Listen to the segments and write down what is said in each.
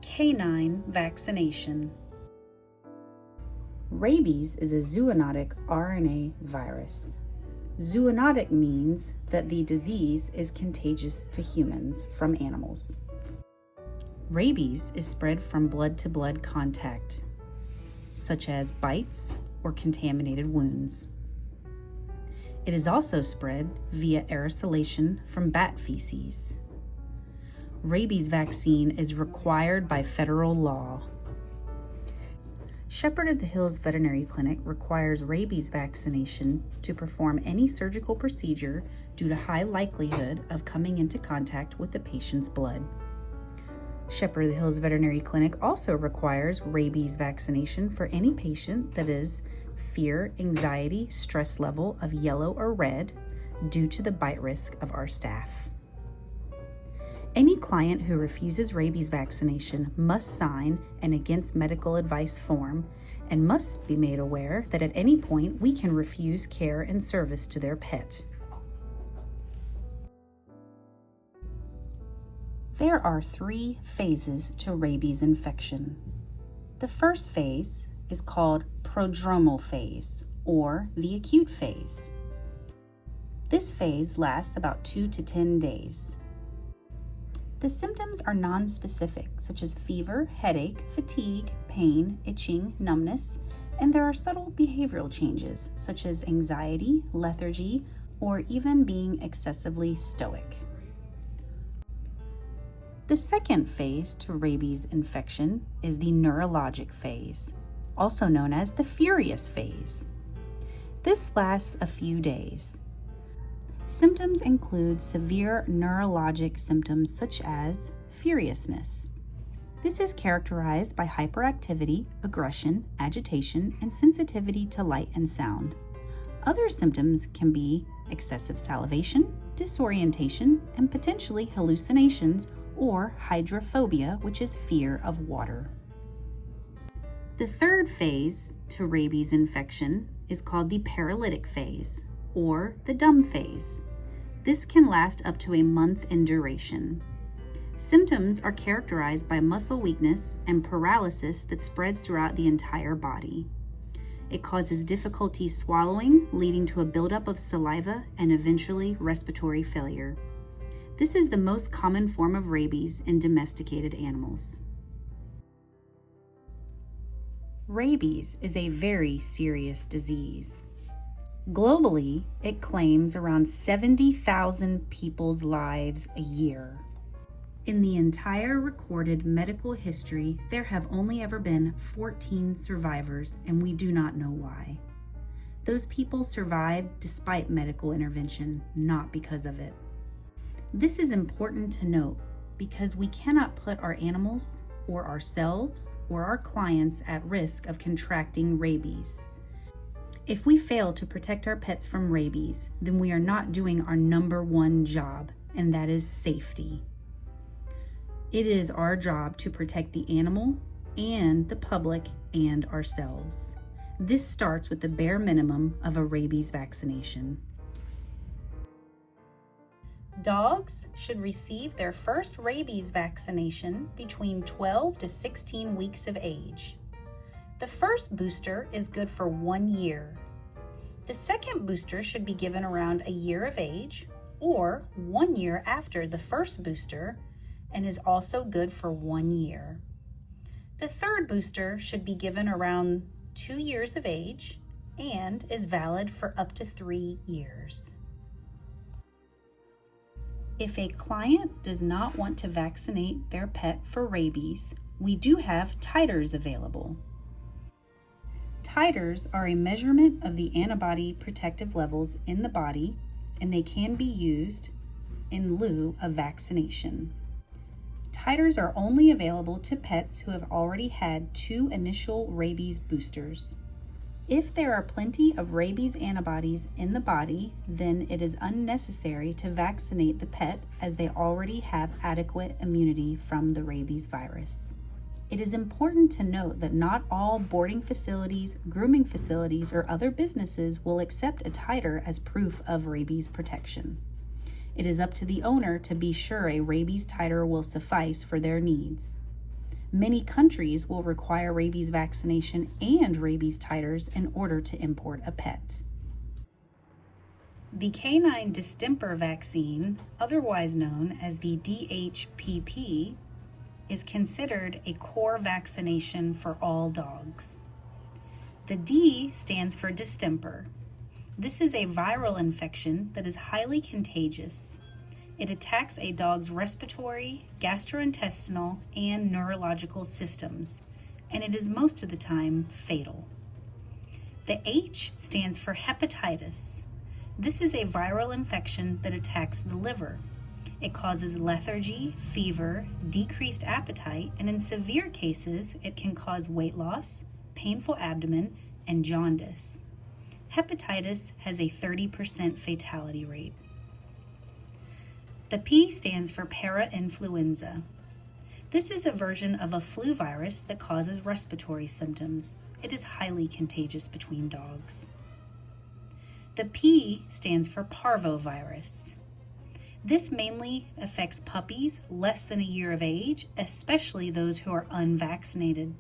Canine vaccination. Rabies is a zoonotic RNA virus. Zoonotic means that the disease is contagious to humans from animals. Rabies is spread from blood-to-blood contact, such as bites or contaminated wounds. It is also spread via aerosolation from bat feces. Rabies vaccine is required by federal law. Shepherd of the Hills Veterinary Clinic requires rabies vaccination to perform any surgical procedure due to high likelihood of coming into contact with the patient's blood. Shepherd of the Hills Veterinary Clinic also requires rabies vaccination for any patient that is fear, anxiety, stress level of yellow or red due to the bite risk of our staff. Any client who refuses rabies vaccination must sign an against medical advice form and must be made aware that at any point we can refuse care and service to their pet. There are 3 phases to rabies infection. The first phase is called prodromal phase, or the acute phase. This phase lasts about 2 to 10 days. The symptoms are nonspecific, such as fever, headache, fatigue, pain, itching, numbness, and there are subtle behavioral changes, such as anxiety, lethargy, or even being excessively stoic. The second phase to rabies infection is the neurologic phase, also known as the furious phase. This lasts a few days. Symptoms include severe neurologic symptoms such as furiousness. This is characterized by hyperactivity, aggression, agitation, and sensitivity to light and sound. Other symptoms can be excessive salivation, disorientation, and potentially hallucinations or hydrophobia, which is fear of water. The third phase to rabies infection is called the paralytic phase, or the dumb phase. This can last up to a month in duration. Symptoms are characterized by muscle weakness and paralysis that spreads throughout the entire body. It causes difficulty swallowing, leading to a buildup of saliva and eventually respiratory failure. This is the most common form of rabies in domesticated animals. Rabies is a very serious disease. Globally, it claims around 70,000 people's lives a year. In the entire recorded medical history, there have only ever been 14 survivors, and we do not know why. Those people survived despite medical intervention, not because of it. This is important to note because we cannot put our animals or ourselves or our clients at risk of contracting rabies. If we fail to protect our pets from rabies, then we are not doing our number one job, and that is safety. It is our job to protect the animal and the public and ourselves. This starts with the bare minimum of a rabies vaccination. Dogs should receive their first rabies vaccination between 12 to 16 weeks of age. The first booster is good for 1 year. The second booster should be given around a year of age or 1 year after the first booster and is also good for 1 year. The third booster should be given around 2 years of age and is valid for up to 3 years. If a client does not want to vaccinate their pet for rabies, we do have titers available. Titers are a measurement of the antibody protective levels in the body, and they can be used in lieu of vaccination. Titers are only available to pets who have already had 2 initial rabies boosters. If there are plenty of rabies antibodies in the body, then it is unnecessary to vaccinate the pet as they already have adequate immunity from the rabies virus. It is important to note that not all boarding facilities, grooming facilities, or other businesses will accept a titer as proof of rabies protection. It is up to the owner to be sure a rabies titer will suffice for their needs. Many countries will require rabies vaccination and rabies titers in order to import a pet. The canine distemper vaccine, otherwise known as the DHPP, is considered a core vaccination for all dogs. The D stands for distemper. This is a viral infection that is highly contagious. It attacks a dog's respiratory, gastrointestinal, and neurological systems, and it is most of the time fatal. The H stands for hepatitis. This is a viral infection that attacks the liver. It causes lethargy, fever, decreased appetite, and in severe cases, it can cause weight loss, painful abdomen, and jaundice. Hepatitis has a 30% fatality rate. The P stands for parainfluenza. This is a version of a flu virus that causes respiratory symptoms. It is highly contagious between dogs. The P stands for parvovirus. This mainly affects puppies less than a year of age, especially those who are unvaccinated.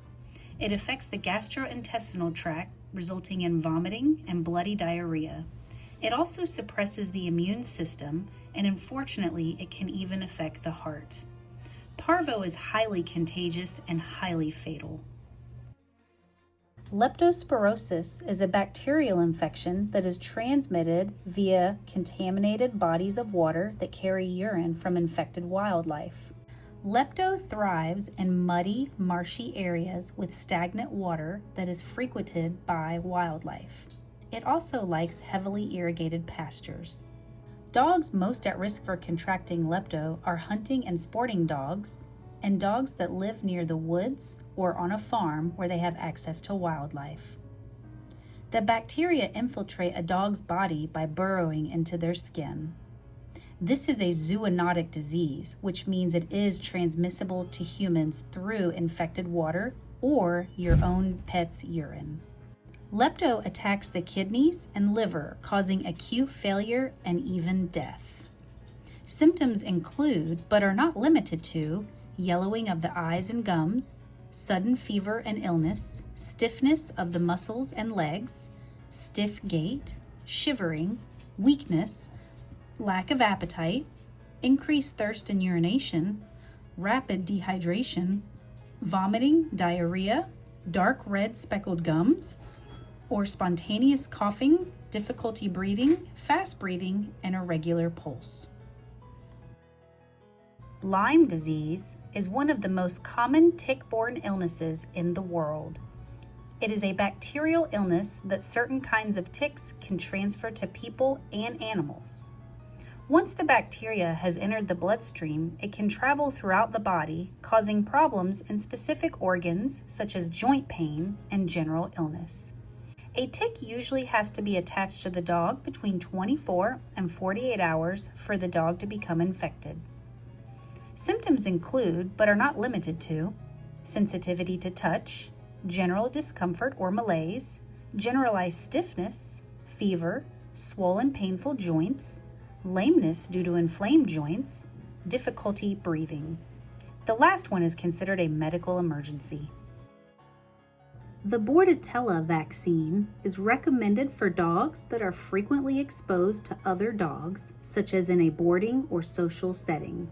It affects the gastrointestinal tract, resulting in vomiting and bloody diarrhea. It also suppresses the immune system, and unfortunately, it can even affect the heart. Parvo is highly contagious and highly fatal. Leptospirosis is a bacterial infection that is transmitted via contaminated bodies of water that carry urine from infected wildlife. Lepto thrives in muddy, marshy areas with stagnant water that is frequented by wildlife. It also likes heavily irrigated pastures. Dogs most at risk for contracting lepto are hunting and sporting dogs, and dogs that live near the woods or on a farm where they have access to wildlife. The bacteria infiltrate a dog's body by burrowing into their skin. This is a zoonotic disease, which means it is transmissible to humans through infected water or your own pet's urine. Lepto attacks the kidneys and liver, causing acute failure and even death. Symptoms include, but are not limited to, yellowing of the eyes and gums, sudden fever and illness, stiffness of the muscles and legs, stiff gait, shivering, weakness, lack of appetite, increased thirst and urination, rapid dehydration, vomiting, diarrhea, dark red speckled gums, or spontaneous coughing, difficulty breathing, fast breathing, and irregular pulse. Lyme disease is one of the most common tick-borne illnesses in the world. It is a bacterial illness that certain kinds of ticks can transfer to people and animals. Once the bacteria has entered the bloodstream, it can travel throughout the body, causing problems in specific organs such as joint pain and general illness. A tick usually has to be attached to the dog between 24 and 48 hours for the dog to become infected. Symptoms include, but are not limited to, sensitivity to touch, general discomfort or malaise, generalized stiffness, fever, swollen painful joints, lameness due to inflamed joints, difficulty breathing. The last one is considered a medical emergency. The Bordetella vaccine is recommended for dogs that are frequently exposed to other dogs, such as in a boarding or social setting.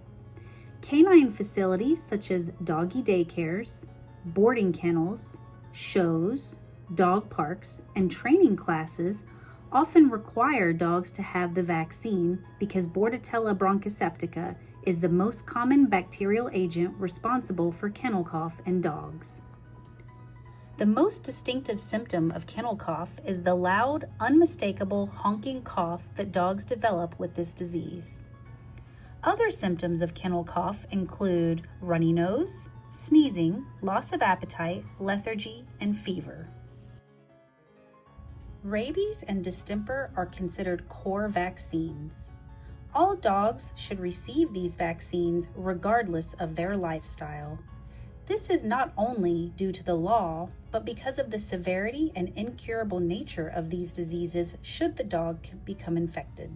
Canine facilities such as doggy daycares, boarding kennels, shows, dog parks, and training classes often require dogs to have the vaccine because Bordetella bronchoseptica is the most common bacterial agent responsible for kennel cough in dogs. The most distinctive symptom of kennel cough is the loud, unmistakable honking cough that dogs develop with this disease. Other symptoms of kennel cough include runny nose, sneezing, loss of appetite, lethargy, and fever. Rabies and distemper are considered core vaccines. All dogs should receive these vaccines regardless of their lifestyle. This is not only due to the law, but because of the severity and incurable nature of these diseases should the dog become infected.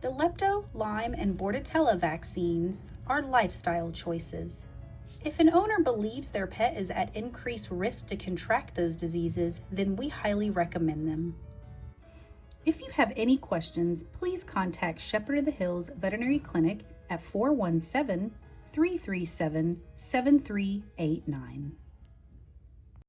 The Lepto, Lyme, and Bordetella vaccines are lifestyle choices. If an owner believes their pet is at increased risk to contract those diseases, then we highly recommend them. If you have any questions, please contact Shepherd of the Hills Veterinary Clinic at 417-337-7389.